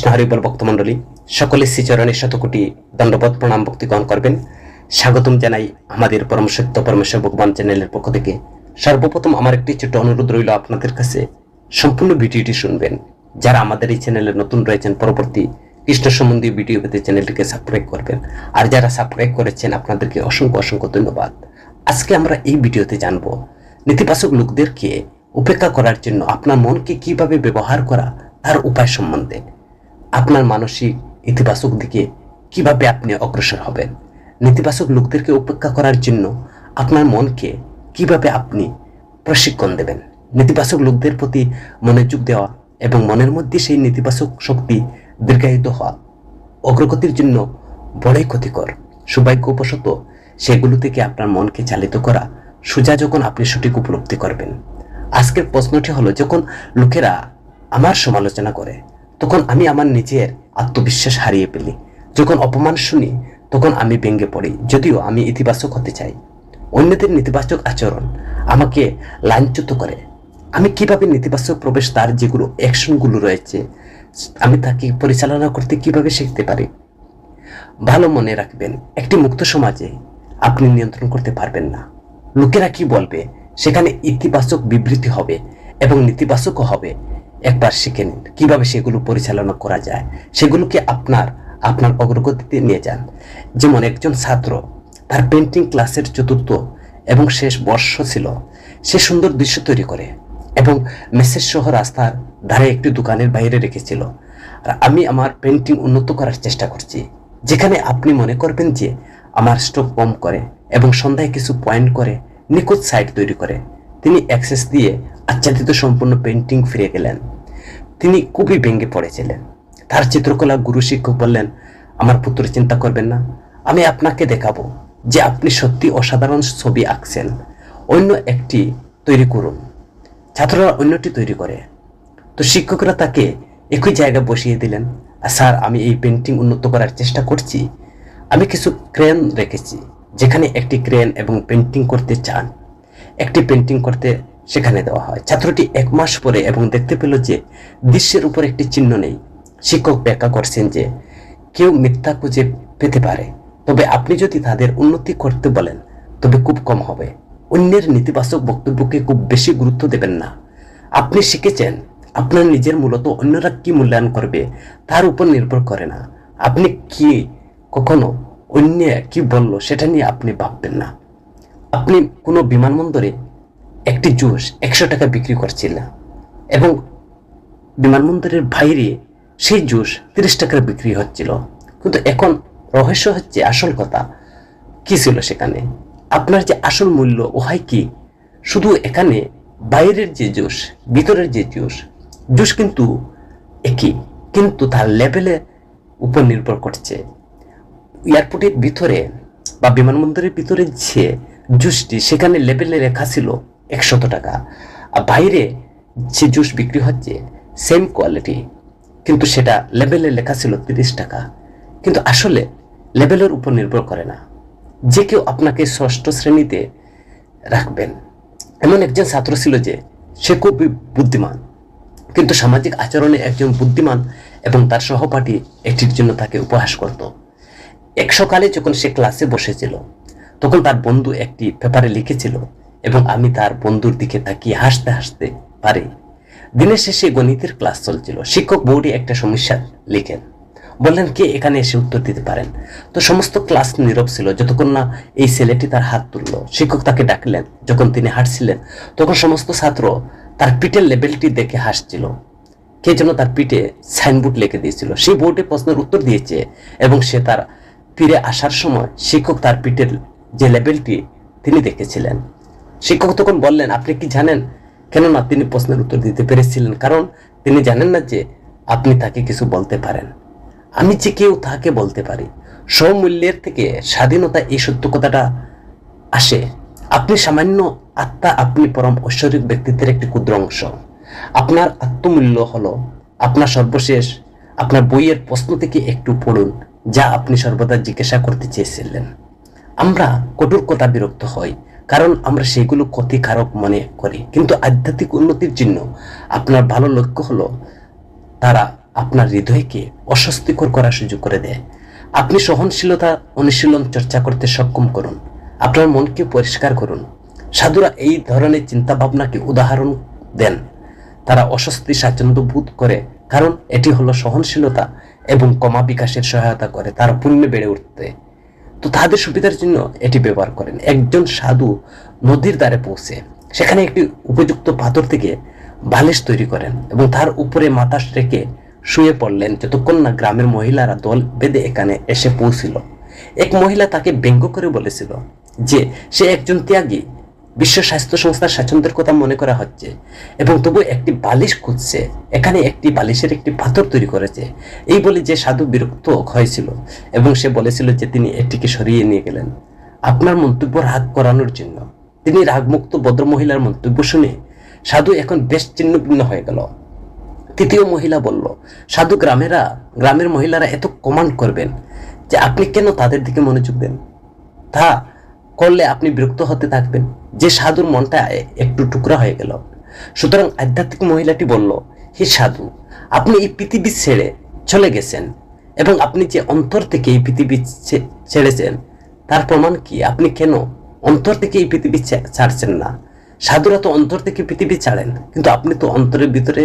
কৃষ্ণ হরিবল ভক্তমণ্ডলী সকলে শ্রীচরণে শতকোটি দণ্ডবোধ প্রণাম ভক্তি গ্রহণ করবেন। স্বাগতম জানাই আমাদের পরম সত্য পরমেশ্বর ভগবান চ্যানেলের পক্ষ থেকে। সর্বপ্রথম আমার একটি ছোট অনুরোধ রইল আপনাদের কাছে, সম্পূর্ণ ভিডিওটি শুনবেন। যারা আমাদের এই চ্যানেলে নতুন রয়েছেন, পরবর্তী কৃষ্ণ সম্বন্ধীয় ভিডিও পেতে চ্যানেলটিকে সাবস্ক্রাইব করবেন। আর যারা সাবস্ক্রাইব করেছেন আপনাদেরকে অসংখ্য অসংখ্য ধন্যবাদ। আজকে আমরা এই ভিডিওতে জানব নেতিবাচক লোকদেরকে উপেক্ষা করার জন্য আপনার মনকে কিভাবে ব্যবহার করা তার উপায় সম্বন্ধে। আপনার মানসিক ইতিবাচক দিকে কিভাবে আপনি অগ্রসর হবেন, নেতিবাচক লোকদেরকে উপেক্ষা করার জন্য আপনার মনকে কিভাবে আপনি প্রশিক্ষণ দেবেন। নেতিবাচক লোকদের প্রতি মনোযোগ দেওয়া এবং মনের মধ্যে সেই নেতিবাচক শক্তি দীর্ঘায়িত হওয়া অগ্রগতির জন্য বড়ই ক্ষতিকর। সৌভাগ্যবশত সেগুলো থেকে আপনার মনকে চালিত করা সোজা যখন আপনি সঠিক উপলব্ধি করবেন। আজকের প্রশ্নটি হলো, যখন লোকেরা আমার সমালোচনা করে তখন আমি আমার নিজের আত্মবিশ্বাস হারিয়ে ফেলি। যখন অপমান শুনি তখন আমি ভেঙে পড়ি, যদিও আমি ইতিবাচক হতে চাই। অন্যদের নেতিবাচক আচরণ আমাকে লাঞ্ছিত করে। আমি কিভাবে নেতিবাচক প্রবেশ তার যেগুলো অ্যাকশনগুলো রয়েছে আমি তাকে পরিচালনা করতে কিভাবে শিখতে পারি। ভালো মনে রাখবেন, একটি মুক্ত সমাজে আপনি নিয়ন্ত্রণ করতে পারবেন না। লোকেরা কি বলবে সেখানে ইতিবাচক বিবৃতি হবে এবং নেতিবাচকও হবে। একবার শিখে নিন কিভাবে সেগুলো পরিচালনা করা যায়, সেগুলোকে আপনার অগ্রগতিতে নিয়ে যান। যেমন একজন ছাত্র, তার পেন্টিং ক্লাসের চতুর্থ এবং শেষ বর্ষ ছিল। সে সুন্দর দৃশ্য তৈরি করে এবং মেসেজ সহ রাস্তার ধারে একটি দোকানের বাইরে রেখেছিল। আর আমি আমার পেন্টিং উন্নত করার চেষ্টা করছি, যেখানে আপনি মনে করবেন যে আমার স্ট্রোক কম করে এবং সন্ধ্যায় কিছু পয়েন্ট করে নিখুঁত সাইড তৈরি করে। তিনি অ্যাক্সেস দিয়ে আচ্ছাদিত সম্পূর্ণ পেন্টিং ফিরে গেলেন। তিনি খুবই ভেঙে পড়েছিলেন। তার চিত্রকলা গুরু শিক্ষক বললেন, আমার পুত্র চিন্তা করবেন না, আমি আপনাকে দেখাবো যে আপনি সত্যি অসাধারণ ছবি আঁকছেন, অন্য একটি তৈরি করুন। ছাত্ররা অন্যটি তৈরি করে। তো শিক্ষকরা তাকে একই জায়গায় বসিয়ে দিলেন। স্যার, আমি এই পেন্টিং উন্নত করার চেষ্টা করছি। আমি কিছু ক্রেন রেখেছি, যেখানে একটি ক্রেন এবং পেন্টিং করতে চান একটি পেন্টিং করতে সেখানে দেওয়া হয়। ছাত্রটি 1 মাস পরে এবং দেখতে পেল যে দৃশ্যের উপর একটি চিহ্ন নেই। শিক্ষক ব্যাখ্যা করছেন যে কেউ মিথ্যা খুঁজে পেতে পারে, তবে আপনি যদি তাদের উন্নতি করতে বলেন তবে খুব কম হবে। অন্যের নেতিবাচক বক্তব্যকে খুব বেশি গুরুত্ব দেবেন না। আপনি শিখেছেন আপনার নিজের মূলত অন্যরা কি মূল্যায়ন করবে তার উপর নির্ভর করে না। আপনি কি কখনো অন্য কি বলল সেটা নিয়ে আপনি ভাববেন না। আপনি কোনো বিমানবন্দরে একটি জুস 100 টাকা বিক্রি করছিলেন এবং বিমানবন্দরের বাইরে সেই জুস 30 টাকার বিক্রি হচ্ছিল। কিন্তু এখন রহস্য হচ্ছে, আসল কথা কি ছিল সেখানে, আপনার যে আসল মূল্য ওহাই কি। শুধু এখানে বাইরের যে জুস, ভিতরের যে জুস কিন্তু একই, কিন্তু তার লেভেলের উপর নির্ভর করছে। এয়ারপোর্টের ভিতরে বা বিমানবন্দরের ভিতরে যে জুসটি, সেখানে লেবেলে লেখা ছিল 100 টাকা, আর বাইরে যে জুস বিক্রি হচ্ছে সেম কোয়ালিটি, কিন্তু সেটা লেবেলে লেখা ছিল 30 টাকা। কিন্তু আসলে লেবেলের উপর নির্ভর করে না। যে কেউ আপনাকে ষষ্ঠ শ্রেণীতে রাখবেন। এমন একজন ছাত্র ছিল যে সে খুব বুদ্ধিমান, কিন্তু সামাজিক আচরণে একজন বুদ্ধিমান এবং তার সহপাঠী এটির জন্য তাকে উপহাস করত। এক সকালে যখন সে ক্লাসে বসেছিল তখন তার বন্ধু একটি পেপারে লিখেছিল এবং আমি তার বন্ধুর দিকে তাকিয়ে হাসতে হাসতে পারি। দিনের শেষে গণিতের ক্লাস চলছিল। শিক্ষক বোর্ডে একটা সমস্যা লিখেন, বললেন কে এখানে এসে উত্তর দিতে পারেন। তো সমস্ত ক্লাস নীরব ছিল যতক্ষণ না এই ছেলেটি তার হাত তুলল। শিক্ষক তাকে ডাকলেন। যখন তিনি হাঁটছিলেন তখন সমস্ত ছাত্র তার পিঠের লেবেলটি দেখে হাসছিল। কে যেন তার পিঠে সাইনবোর্ড লিখে দিয়েছিল, সেই বোর্ডে প্রশ্নের উত্তর দিয়েছে এবং সে তার ফিরে আসার সময় শিক্ষক তার পিঠের যে লেবেলটি তিনি দেখেছিলেন। শিক্ষক তখন বললেন, আপনি কি জানেন? কেননা তিনি প্রশ্নের উত্তর দিতে পেরেছিলেন, কারণ তিনি জানেন না যে আপনি তাকে কিছু বলতে পারেন। আমি যে কেউ তাকে বলতে পারি। স্বমূল্যের থেকে স্বাধীনতা, এই সত্য কথাটা আসে। আপনি সামান্য আত্মা, আপনি পরম ঐশ্বরিক ব্যক্তিত্বের একটি ক্ষুদ্র অংশ। আপনার আত্মমূল্য হলো আপনার সর্বশেষ। আপনার বইয়ের প্রশ্ন থেকে একটু পড়ুন যা আপনি সর্বদা জিজ্ঞাসা করতে চেয়েছিলেন। আমরা কঠোর কথা বিরক্ত হই কারণ আমরা সেগুলো ক্ষতিকারক মনে করি, কিন্তু আধ্যাত্মিক উন্নতির জন্য আপনার ভালো লক্ষ্য হলো তারা আপনার হৃদয়কে অস্বস্তিকর করার সুযোগ করে দেয়। আপনি সহনশীলতা অনুশীলন চর্চা করতে সক্ষম করুন, আপনার মনকে পরিষ্কার করুন। সাধুরা এই ধরনের চিন্তা ভাবনাকে উদাহরণ দেন। তারা অস্বস্তি স্বাচ্ছন্দ্য বোধ করে, কারণ এটি হলো সহনশীলতা এবং কমা বিকাশের সহায়তা করে তারা পুণ্যে বেড়ে উঠতে। তো তাদের সুবিধার জন্য এটি ব্যবহার করেন। একজন সাধু নদীর ধারে পৌঁছে সেখানে একটি উপযুক্ত পাথর থেকে বালিশ তৈরি করেন এবং তার উপরে মাথা রেখে শুয়ে পড়লেন যতক্ষণ না গ্রামের মহিলারা দল বেঁধে এখানে এসে পৌঁছিল। এক মহিলা তাকে ব্যঙ্গ করে বলেছিল যে সে একজন ত্যাগী, বিশ্ব স্বাস্থ্য সংস্থার স্বাচ্ছন্দ্যের কথা মনে করা হচ্ছে এবং তবু একটি বালিশ খুঁজছে, এখানে একটি বালিশের একটি পাথর তৈরি করেছে। এই বলে যে সাধু বিরক্ত হয়েছিল এবং সে বলেছিল যে তিনি এটিকে সরিয়ে নিয়ে গেলেন আপনার মন্তব্য রাগ করানোর জন্য। তিনি রাগমুক্ত ভদ্র মহিলার মন্তব্য শুনে সাধু এখন বেশ ছিন্ন ভিন্ন হয়ে গেল। তৃতীয় মহিলা বলল, সাধু গ্রামের মহিলারা এত কমান্ড করবেন যে আপনি কেন তাদের দিকে মনোযোগ দেন? তা করলে আপনি বিরক্ত হতে থাকবেন। যে সাধুর মনটা একটু টুকরা হয়ে গেল। সুতরাং আধ্যাত্মিক মহিলাটি বলল, হে সাধু, আপনি এই পৃথিবী ছেড়ে চলে গেছেন এবং আপনি যে অন্তর থেকে এই পৃথিবী ছেড়েছেন তার প্রমাণ কি? আপনি কেন অন্তর থেকে এই পৃথিবী ছাড়ছেন না? সাধুরা তো অন্তর থেকে পৃথিবী ছাড়েন, কিন্তু আপনি তো অন্তরের ভিতরে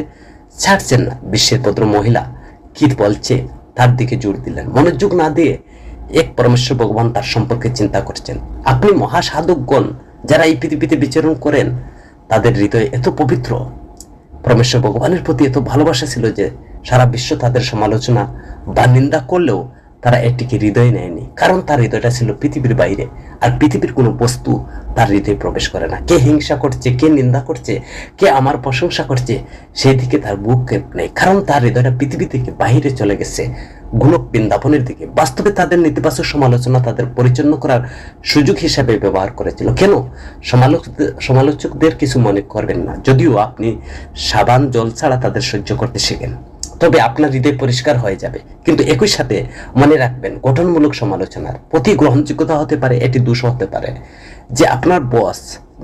ছাড়ছেন না। বিশ্বের ভদ্র মহিলা কি বলছে তার দিকে জোর দিলেন। মনোযোগ না দিয়ে এক পরমেশ্বর ভগবান তার সম্পর্কে চিন্তা করছেন। আপনি মহাসাধকগণ যারা এই পৃথিবীতে বিচরণ করেন তাদের হৃদয় এত পবিত্র, পরমেশ্বর ভগবানের প্রতি এত ভালোবাসা ছিল যে সারা বিশ্ব তাদের সমালোচনা বা নিন্দা করলেও তারা এটিকে হৃদয়ে নেয়নি, কারণ তার হৃদয়টা ছিল পৃথিবীর বাইরে। আর পৃথিবীর কোনো বস্তু তার হৃদয়ে প্রবেশ করে না। কে হিংসা করছে, কে নিন্দা করছে, কে আমার প্রশংসা করছে, সেই দিকে তার বুক নেই, কারণ তার হৃদয়টা পৃথিবী থেকে বাহিরে চলে গেছে গোলক বৃন্দাবনের দিকে। বাস্তবে তাদের নেতিবাচক সমালোচনা তাদের পরিচ্ছন্ন করার সুযোগ হিসাবে ব্যবহার করেছিল। কেন? সমালোচকদের কিছু মনে করবেন না, যদিও আপনি সাবান জল ছাড়া তাদের সহ্য করতে শেখেন, তবে আপনার হৃদয় পরিষ্কার হয়ে যাবে। কিন্তু একই সাথে মনে রাখবেন, গঠনমূলক সমালোচনার প্রতি গ্রহণযোগ্যতা হতে পারে, এটি দোষ হতে পারে। যে আপনার বস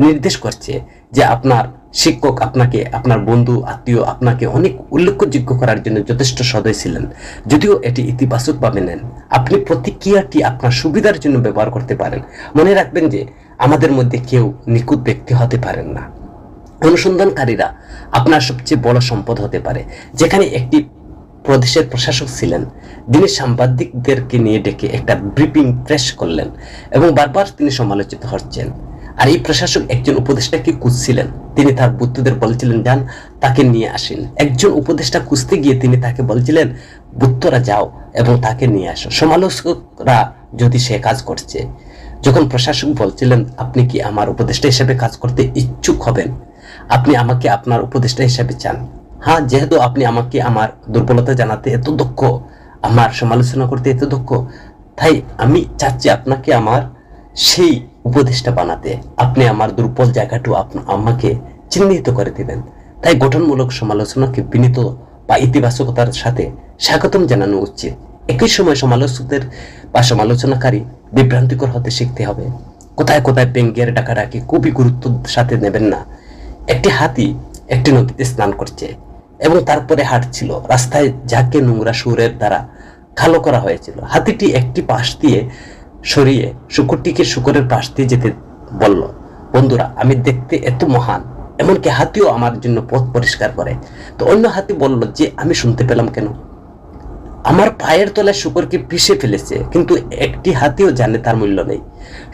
নির্দেশ করছে, যে আপনার শিক্ষক আপনাকে, আপনার বন্ধু আত্মীয় আপনাকে অনেক উল্লেখযোগ্য করার জন্য যথেষ্ট সদয় ছিলেন, যদিও এটি ইতিবাচকভাবে নেন, আপনি প্রতিক্রিয়াটি আপনার সুবিধার জন্য ব্যবহার করতে পারেন। মনে রাখবেন যে আমাদের মধ্যে কেউ নিখুঁত ব্যক্তি হতে পারেন না। অনুসন্ধানকারীরা আপনার সবচেয়ে বড় সম্পদ হতে পারে। যেখানে একটি প্রদেশের প্রশাসক ছিলেন, তিনি সাংবাদিকদেরকে নিয়ে ডেকে একটা ব্রিফিং প্রেস করলেন এবং বারবার তিনি সমালোচিত হচ্ছেন। আর এই প্রশাসক একজন উপদেষ্টাকে খুঁজছিলেন। তিনি তার বুদ্ধদের বলছিলেন, যান তাকে নিয়ে আসেন। একজন উপদেষ্টা খুঁজতে গিয়ে তিনি তাকে বলছিলেন, বুদ্ধরা যাও এবং তাকে নিয়ে আসো। সমালোচকরা যদি সে কাজ করছে, যখন প্রশাসক বলছিলেন, আপনি কি আমার উপদেষ্টা হিসেবে কাজ করতে ইচ্ছুক হবেন? আপনি আমাকে আপনার উপদেষ্টা হিসেবে চান? হ্যাঁ, যেহেতু আপনি আমাকে আমার দুর্বলতা জানাতে এত দক্ষ, আমার সমালোচনা করতে এত দক্ষ, তাই আমি চাচ্ছি আপনাকে আমার সেই উপদেষ্টা বানাতে। আপনি আমার দুর্বল জায়গাটু আমাকে চিহ্নিত করে দিবেন। তাই গঠনমূলক সমালোচনাকে বিনীত বা ইতিবাচকতার সাথে স্বাগতম জানানো উচিত। একই সময় সমালোচকদের বা সমালোচনাকারী বিভ্রান্তিকর হতে শিখতে হবে। কোথায় কোথায় ব্যঙ্গের ডাকাডাকি খুবই গুরুত্বের সাথে নেবেন না। একটি হাতি একটি নদীতে স্নান করছে এবং তারপরে হাঁটছিল। রাস্তায় যাকে নোংরা সুরের দ্বারা কালো করা হয়েছিল। হাতিটি একটি পাশ দিয়ে সরিয়ে শুকরটিকে শুকরের পাশ দিয়ে যেতে বলল, বন্ধুরা, আমি দেখতে এত মহান, এমনকি হাতিও আমার জন্য পথ পরিষ্কার করে। তো অন্য হাতি বলল যে আমি শুনতে পেলাম কেন? আমার পায়ের তলায় শুকরকে পিষে ফেলেছে, কিন্তু একটি হাতিও জানে তার মূল্য নেই।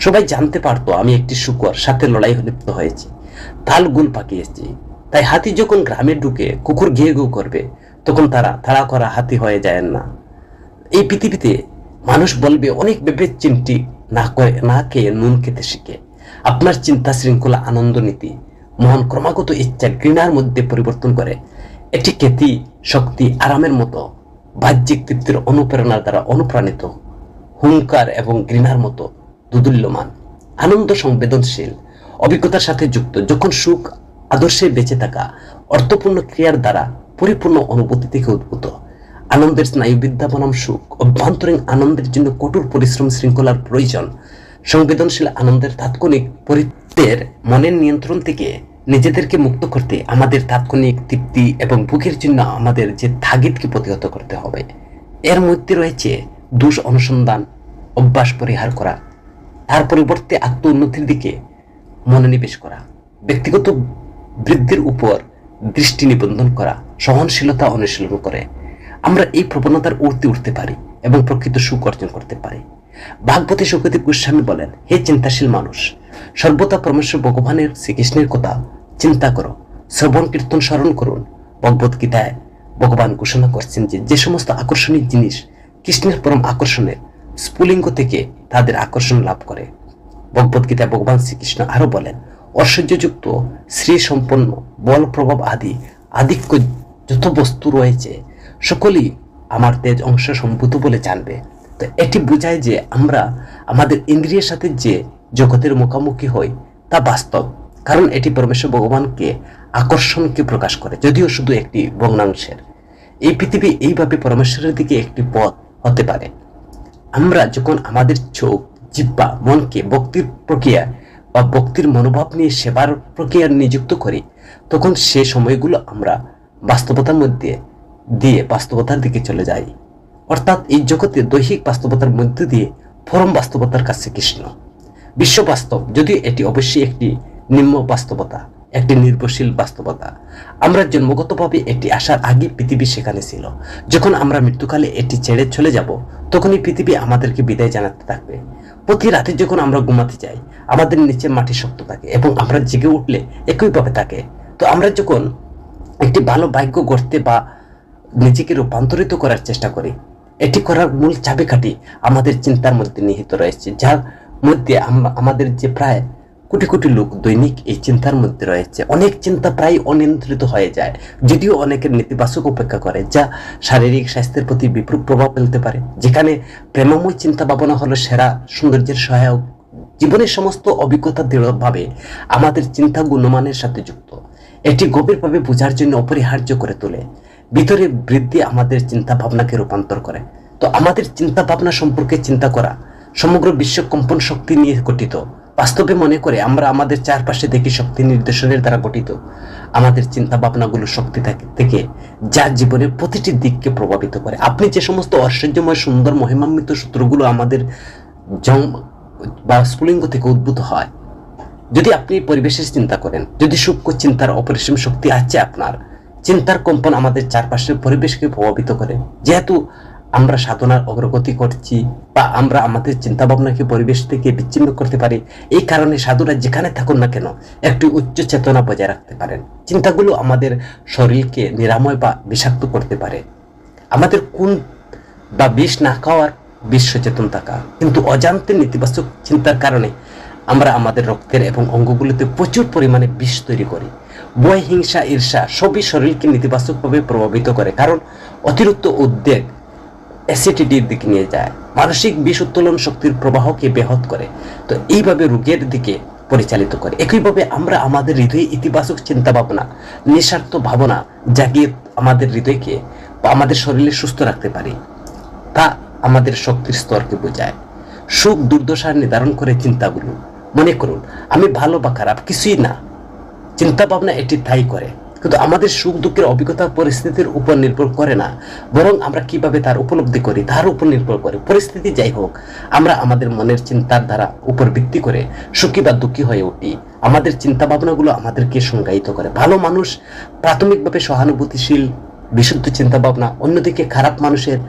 সবাই জানতে পারতো আমি একটি শুকর সাথে লড়াই লিপ্ত হয়েছি, তাল গুল পাকিয়েছি। তাই হাতি যখন গ্রামে ঢুকে কুকুর ঘেউ ঘেউ করবে, তখন তারা তাড়া করা হাতি হয়ে যায় না। এই পৃথিবীতে মানুষ বলবে অনেক ভেবে চিন্তি না খেয়ে নুন খেতে শিখে। আপনার চিন্তা শৃঙ্খলা, আনন্দ নীতি, মন ক্রমাগত ইচ্ছা ঘৃণার মধ্যে পরিবর্তন করে। এটি খ্যাতি, শক্তি, আরামের মতো বাহ্যিক তৃপ্তির অনুপ্রেরণার দ্বারা অনুপ্রাণিত, হুঙ্কার এবং ঘৃণার মতো দুদুল্যমান, আনন্দ সংবেদনশীল, অভিজ্ঞতার সাথে যুক্ত। যখন সুখ আদর্শে বেঁচে থাকা, অর্থপূর্ণ ক্রিয়ার দ্বারা পরিপূর্ণ অনুভূতি থেকে উদ্ভূত। আনন্দের স্নায়ুবিদ্যা বনাম সুখ। অভ্যন্তরীণ আনন্দের জন্য কঠোর পরিশ্রম শৃঙ্খলার প্রয়োজন। সংবেদনশীল আনন্দের তাৎক্ষণিক পরিত্যাগের মনের নিয়ন্ত্রণ থেকে নিজেদেরকে মুক্ত করতে আমাদের তাৎক্ষণিক তৃপ্তি এবং ভোগের জন্য আমাদের যে তাগিদকে প্রতিহত করতে হবে। এর মধ্যে রয়েছে দোষ অনুসন্ধান, অভ্যাস পরিহার করা, তার পরিবর্তে আত্ম উন্নতির দিকে মনোনিবেশ করা, ব্যক্তিগত বৃদ্ধির উপর দৃষ্টি নিবন্ধন করা, সহনশীলতা অনুশীলন করে আমরা এই প্রবণতার ঊর্ধ্বে উঠতে পারি এবং প্রকৃত সুখ অর্জন করতে পারি। ভাগবতী সুখদেব গোস্বামী বলেন, হে চিন্তাশীল মানুষ, সর্বদা পরমেশ্বর ভগবানের শ্রীকৃষ্ণের কথা চিন্তা করো, শ্রবণ কীর্তন স্মরণ করুন। ভগবত গীতায় ভগবান ঘোষণা করছেন যে যে সমস্ত আকর্ষণীয় জিনিস কৃষ্ণের পরম আকর্ষণের স্ফুলিঙ্গ থেকে তাদের আকর্ষণ লাভ করে। ভগবত গীতায় ভগবান শ্রীকৃষ্ণ আরো বলেন, ঐশ্বর্যযুক্ত, শ্রী সম্পন্ন, বল প্রভাব আদি আধিক্য যত বস্তু রয়েছে সকলেই আমার তেজ অংশ সম্ভূত বলে জানবে। তো এটি বোঝায় যে আমরা আমাদের ইন্দ্রিয়ের সাথে যে জগতের মুখোমুখি হই তা বাস্তব, কারণ এটি পরমেশ্বর ভগবানকে আকর্ষণকে প্রকাশ করে, যদিও শুধু একটি ভগ্নাংশের। এই পৃথিবী এইভাবে পরমেশ্বরের দিকে একটি পথ হতে পারে। আমরা যখন আমাদের চোখ, জিহ্বা, মনকে ভক্তির প্রক্রিয়া বা ভক্তির মনোভাব নিয়ে সেবার প্রক্রিয়া নিযুক্ত করি, তখন সে সময়গুলো আমরা বাস্তবতার মধ্যে দিয়ে বাস্তবতার দিকে চলে যাই। অর্থাৎ এই জগতে দৈহিক বাস্তবতার মধ্যে দিয়ে পরম বাস্তবতার কাছে কৃষ্ণ। বিশ্ব বাস্তব, যদিও এটি অবশ্যই একটি নিম্ন বাস্তবতা, একটি নির্ভরশীল বাস্তবতা। আমরা জন্মগতভাবে এটি আসার আগে পৃথিবী সেখানে ছিল। যখন আমরা মৃত্যুকালে এটি ছেড়ে চলে যাব, তখনই পৃথিবী আমাদেরকে বিদায় জানাতে থাকবে। প্রতি রাতে যখন আমরা ঘুমাতে যাই, আমাদের নিচে মাটি শক্ত থাকে এবং আমরা জেগে উঠলে একইভাবে থাকে। তো আমরা যখন একটি ভালো ভাগ্য গড়তে বা নিজেকে রূপান্তরিত করার চেষ্টা করি, এটি করার মূল চাবিকাঠি আমাদের চিন্তার মধ্যে নিহিত রয়েছে, যার মধ্যে আমাদের যে প্রায় কোটি কোটি লোক দৈনিক এই চিন্তার মধ্যে রয়েছে। অনেক চিন্তা প্রায় অনিয়ন্ত্রিত হয়ে যায়, যদিও অনেকের নেতিবাচক উপেক্ষা করে, যা শারীরিক স্বাস্থ্যের প্রতি বিপরীত প্রভাব ফেলতে পারে। যেখানে প্রেমময় চিন্তা ভাবনা হলো সেরা সৌন্দর্যের সহায়ক, জীবনের সমস্ত অভিজ্ঞতা দৃঢ়ভাবে আমাদের চিন্তা গুণমানের সাথে যুক্ত। এটি গভীরভাবে বোঝার জন্য অপরিহার্য করে তোলে। ভিতরে বৃদ্ধি আমাদের চিন্তা ভাবনাকে রূপান্তর করে। তো আমাদের চিন্তা ভাবনা সম্পর্কে চিন্তা করা সমগ্র বিশ্ব কম্পন শক্তি নিয়ে গঠিত। বাস্তবে মনে করে আমরা আমাদের চারপাশে দেখি শক্তি নির্দেশনের দ্বারা গঠিত। আমাদের চিন্তা ভাবনাগুলো শক্তি থেকে যা জীবনের প্রতিটি দিককে প্রভাবিত করে। আপনি যে সমস্ত ঐশ্বর্যময় সুন্দর মহিমান্বিত সূত্রগুলো আমাদের বা স্ফুলিঙ্গ থেকে উদ্ভূত হয়, যদি আপনি পরিবেশের চিন্তা করেন, যদি সূক্ষ্ম চিন্তার অপরিসীম শক্তি আছে, আপনার চিন্তার কম্পন আমাদের চারপাশের পরিবেশকে প্রভাবিত করে। যেহেতু আমরা সাধনার অগ্রগতি করছি বা আমরা আমাদের চিন্তা ভাবনাকে পরিবেশ থেকে বিচ্ছিন্ন করতে পারি, এই কারণে সাধুরা যেখানে থাকুন না কেন একটি উচ্চ চেতনা বজায় রাখতে পারেন। চিন্তাগুলো আমাদের শরীরকে নিরাময় বা বিষাক্ত করতে পারে। আমাদের কোন বা বিষ না খাওয়ার বিষ সচেতন থাকা, কিন্তু অজান্তে নেতিবাচক চিন্তার কারণে আমরা আমাদের রক্তের এবং অঙ্গগুলোতে প্রচুর পরিমাণে বিষ তৈরি করি। ভয়, হিংসা, ঈর্ষা সবই শরীরকে নেতিবাচকভাবে প্রভাবিত করে, কারণ অতিরিক্ত উদ্বেগ অ্যাসিডিটির দিকে নিয়ে যায়, মানসিক বিষ উত্তোলন শক্তির প্রবাহকে ব্যাহত করে, তো এইভাবে রোগের দিকে পরিচালিত করে। একইভাবে আমরা আমাদের হৃদয়ে ইতিবাচক চিন্তা ভাবনা, নিঃস্বার্থ ভাবনা জাগিয়ে আমাদের হৃদয়কে বা আমাদের শরীরে সুস্থ রাখতে পারি। তা আমাদের শক্তির স্তরকে বোঝায়। সুখ দুর্দশা নির্ধারণ করে চিন্তাগুলো। মনে করুন, আমি ভালো বা খারাপ কিছুই না, চিন্তা ভাবনা এটি তাই করে। কিন্তু আমাদের সুখ দুঃখের অভিজ্ঞতা পরিস্থিতির উপর নির্ভর করে না, বরং আমরা কিভাবে তার উপলব্ধি করি তার উপর নির্ভর করে। পরিস্থিতি যাই হোক, আমরা আমাদের মনের চিন্তার দ্বারা উপর ভিত্তি করে সুখী বা দুঃখী হয়ে উঠি। আমাদের চিন্তা ভাবনাগুলো আমাদেরকে সংজ্ঞায়িত করে। ভালো মানুষ প্রাথমিকভাবে সহানুভূতিশীল, বিশুদ্ধ চিন্তা ভাবনা। অন্যদিকে খারাপ মানুষের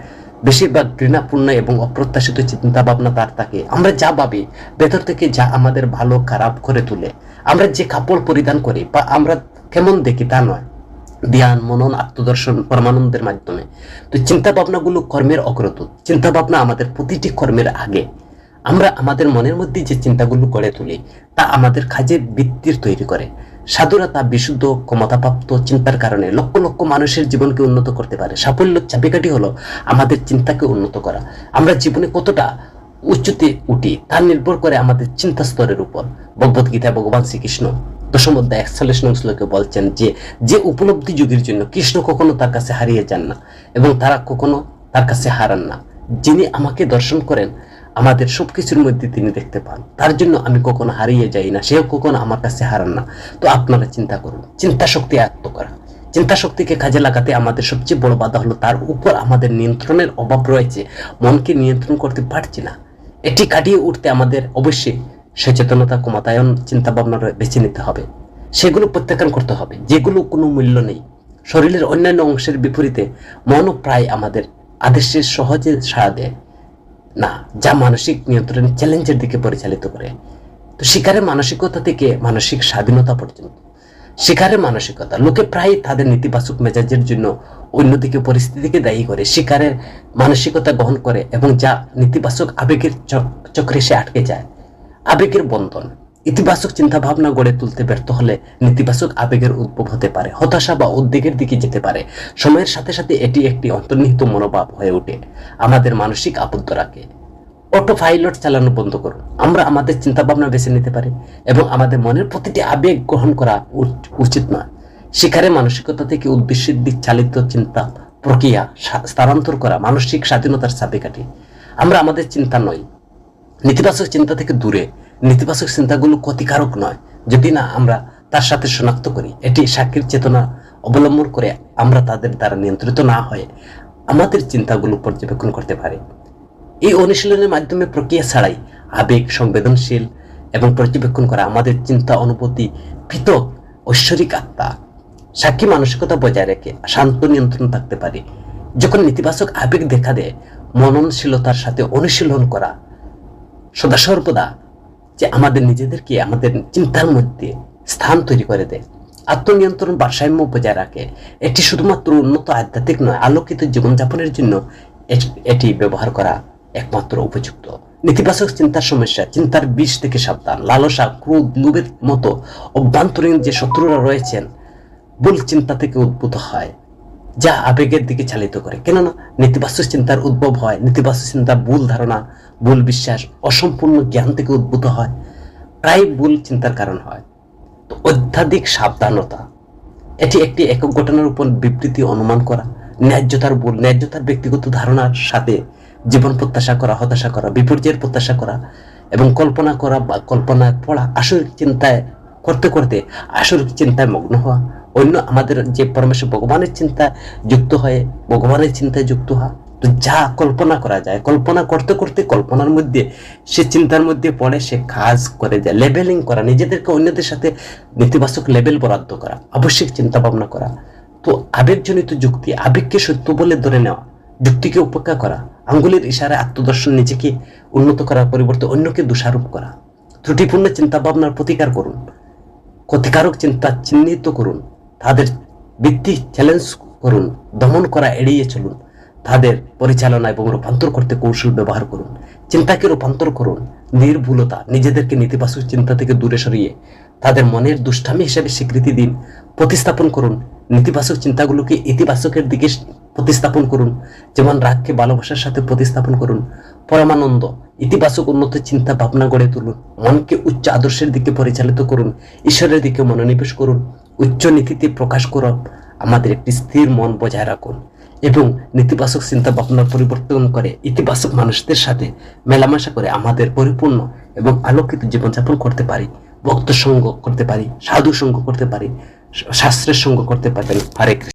বেশিরভাগ ঘৃণাপূর্ণ এবং অপ্রত্যাশিত চিন্তা ভাবনা তার থাকে। আমরা যা ভাবি ভেতর থেকে যা আমাদের ভালো খারাপ করে তোলে। আমরা যে কাপড় পরিধান করি বা আমরা কেমন দেখি তা নয়, ধ্যান, মনন, আত্মদর্শন, পরমানন্দের মাধ্যমে। তো চিন্তা ভাবনাগুলো কর্মের অগ্রদূত। চিন্তা ভাবনা আমাদের প্রতিটি কর্মের আগে। আমরা আমাদের মনের মধ্যে যে চিন্তাগুলো গড়ে তুলি তা আমাদের কাজের ভিত্তির তৈরি করে। সাধুরা তা বিশুদ্ধ ক্ষমতাপ্রাপ্ত চিন্তার কারণে লক্ষ লক্ষ মানুষের জীবনকে উন্নত করতে পারে। সাফল্যের চাবিকাঠি হলো আমাদের চিন্তাকে উন্নত করা। আমরা জীবনে কতটা উচ্চতে উঠি তা নির্ভর করে আমাদের চিন্তা স্তরের উপর। ভগবত গীতায় ভগবান শ্রীকৃষ্ণ দশম অধ্যায় 41 নং শ্লোকে বলছেন যে উপলব্ধি যুগের জন্য কৃষ্ণ কখনো তার কাছে হারিয়ে যান না এবং তারা কখনো তার কাছে হারান না। যিনি আমাকে দর্শন করেন আমাদের সবকিছুর মধ্যে তিনি দেখতে পান। তার জন্য আমি কখনো হারিয়ে যাই না, সেও কখনো আমার কাছে হারান না। তো আপনারা চিন্তা করুন, চিন্তা শক্তি আয়ত্ত করা। চিন্তা শক্তিকে কাজে লাগাতে আমাদের সবচেয়ে বড় বাধা হলো তার উপর আমাদের নিয়ন্ত্রণের অভাব রয়েছে। মনকে নিয়ন্ত্রণ করতে পারছি না। এটি কাটিয়ে উঠতে আমাদের অবশ্যই সচেতনতা, ক্ষমতায়ন, চিন্তা ভাবনা বেছে নিতে হবে। সেগুলো প্রত্যাখ্যান করতে হবে যেগুলো কোনো মূল্য নেই। শরীরের অন্যান্য অংশের বিপরীতে মনও প্রায় আমাদের আদেশের সহজে সাড়া দেয় না, যা মানসিক নিয়ন্ত্রণের চ্যালেঞ্জের দিকে পরিচালিত করে। তো শিকারের মানসিকতা থেকে মানসিক স্বাধীনতা পর্যন্ত, শিকারের মানসিকতা লোকে প্রায় তাদের নেতিবাচক মেজাজের জন্য অন্যদিকে পরিস্থিতিকে দায়ী করে শিকারের মানসিকতা গ্রহণ করে এবং যা নেতিবাচক আবেগের চক্রে সে আটকে যায়। আবেগের বন্ধন, ইতিবাচক চিন্তা ভাবনা গড়ে তুলতে ব্যর্থ হলে নেতিবাচক আবেগের উদ্ভব হতে পারে, হতাশা বা উদ্বেগের দিকে যেতে পারে। সময়ের সাথে সাথে এটি একটি অন্তর্নিহিত মনোভাব হয়ে ওঠে, আমাদের মানসিক আবদ্ধ রাখে। অটো পাইলট চালানো বন্ধ করুন। আমরা আমাদের চিন্তা ভাবনা বেছে নিতে পারি এবং আমাদের মনের প্রতিটি আবেগ গ্রহণ করা উচিত নয়। শিকারের মানসিকতা থেকে উদ্দেশ্যের দিক চালিত চিন্তা প্রক্রিয়া স্থানান্তর করা মানসিক স্বাধীনতার চাবিকাঠি। আমরা আমাদের চিন্তা নয়, নেতিবাচক চিন্তা থেকে দূরে। নেতিবাচক চিন্তাগুলো ক্ষতিকারক নয় যদি না আমরা তার সাথে শনাক্ত করি। এটি সাক্ষীর চেতনা অবলম্বন করে আমরা তাদের দ্বারা নিয়ন্ত্রিত না হয়ে আমাদের চিন্তাগুলো পর্যবেক্ষণ করতে পারি। এই অনুশীলনের মাধ্যমে প্রক্রিয়া ছাড়াই আবেগ সংবেদনশীল এবং পর্যবেক্ষণ করা আমাদের চিন্তা অনুভূতি পৃথক ঐশ্বরিক আত্মা সাক্ষী মানসিকতা বজায় রেখে শান্ত নিয়ন্ত্রণ থাকতে পারি। যখন নেতিবাচক আবেগ দেখা দেয়, মননশীলতার সাথে অনুশীলন করা সদা সর্বদা যে আমাদের নিজেদেরকে আমাদের চিন্তার মধ্যে স্থান তৈরি করে দেয়, আত্মনিয়ন্ত্রণ ভারসাম্য বজায় রাখে। এটি শুধুমাত্র উন্নত আধ্যাত্মিক নয়, আলোকিত জীবনযাপনের জন্য এটি ব্যবহার করা একমাত্র উপযুক্ত। নেতিবাচক চিন্তার সমস্যা, চিন্তার বিষ থেকে সাবধান। লালসা, ক্রোধ, লোভের মতো অভ্যন্তরীণ যে শত্রুরা রয়েছেন ভুল চিন্তা থেকে উদ্ভূত হয়, যা আবেগের দিকে চালিত করে। কেননা নেতিবাচক চিন্তার উদ্ভব হয়, নেতিবাচক চিন্তা ভুল ধারণা, ভুল বিশ্বাস, অসম্পূর্ণ জ্ঞান থেকে উদ্ভূত হয়, প্রায় ভুল চিন্তার কারণ হয়। তো অত্যাধিক সাবধানতা, এটি একটি একক ঘটনার উপর বিবৃতি অনুমান করা, ন্যায্যতার ভুল, ন্যায্যতার ব্যক্তিগত ধারণার সাথে জীবন প্রত্যাশা করা, হতাশা করা, বিপর্যয়ের প্রত্যাশা করা এবং কল্পনা করা বা কল্পনায় পড়া, আসরিক চিন্তায় করতে করতে আসরিক চিন্তায় মগ্ন হওয়া, অন্য আমাদের যে পরমেশ্বর ভগবানের চিন্তায় যুক্ত হয়ে ভগবানের চিন্তায় যুক্ত হওয়া। তো যা কল্পনা করা যায়, কল্পনা করতে করতে কল্পনার মধ্যে সে চিন্তার মধ্যে পড়ে সে কাজ করে যায়। লেবেলিং করা, নিজেদেরকে অন্যদের সাথে নেতিবাচক লেবেল বরাদ্দ করা, আবশ্যিক চিন্তা ভাবনা করা। তো আবেগজনিত যুক্তি, আবেগকে সত্য বলে ধরে নেওয়া, যুক্তিকে উপেক্ষা করা, আঙ্গুলের ইশারায় আত্মদর্শন, নিজেকে উন্নত করার পরিবর্তে অন্যকে দোষারোপ করা। ত্রুটিপূর্ণ চিন্তা ভাবনার প্রতিকার করুন, ক্ষতিকারক চিন্তা চিহ্নিত করুন, তাদের ভিত্তি চ্যালেঞ্জ করুন, দমন করা এড়িয়ে চলুন, তাদের পরিচালনা এবং রূপান্তর করতে কৌশল ব্যবহার করুন। চিন্তাকে রূপান্তর করুন নির্ভুলতা, নিজেদেরকে নেতিবাচক চিন্তা থেকে দূরে সরিয়ে তাদের মনের দুষ্টামি হিসেবে স্বীকৃতি দিন। প্রতিস্থাপন করুন নেতিবাচক চিন্তাগুলোকে ইতিবাচকের দিকে প্রতিস্থাপন করুন, যেমন রাগকে ভালোবাসার সাথে প্রতিস্থাপন করুন। পরমানন্দ, ইতিবাচক উন্নত চিন্তা ভাবনা গড়ে তুলুন, মনকে উচ্চ আদর্শের দিকে পরিচালিত করুন, ঈশ্বরের দিকে মনোনিবেশ করুন, উচ্চ নীতিতে প্রকাশ করুন। আমাদের একটি স্থির মন বজায় রাখুন এবং নেতিবাচক চিন্তা ভাবনার পরিবর্তন করে ইতিবাচক মানুষদের সাথে মেলামেশা করে আমাদের পরিপূর্ণ এবং আলোকিত জীবনযাপন করতে পারি। ভক্ত সঙ্গ করতে পারি, সাধু সঙ্গ করতে পারি, শাস্ত্রের সঙ্গ করতে পারবেন। হরে কৃষ্ণ।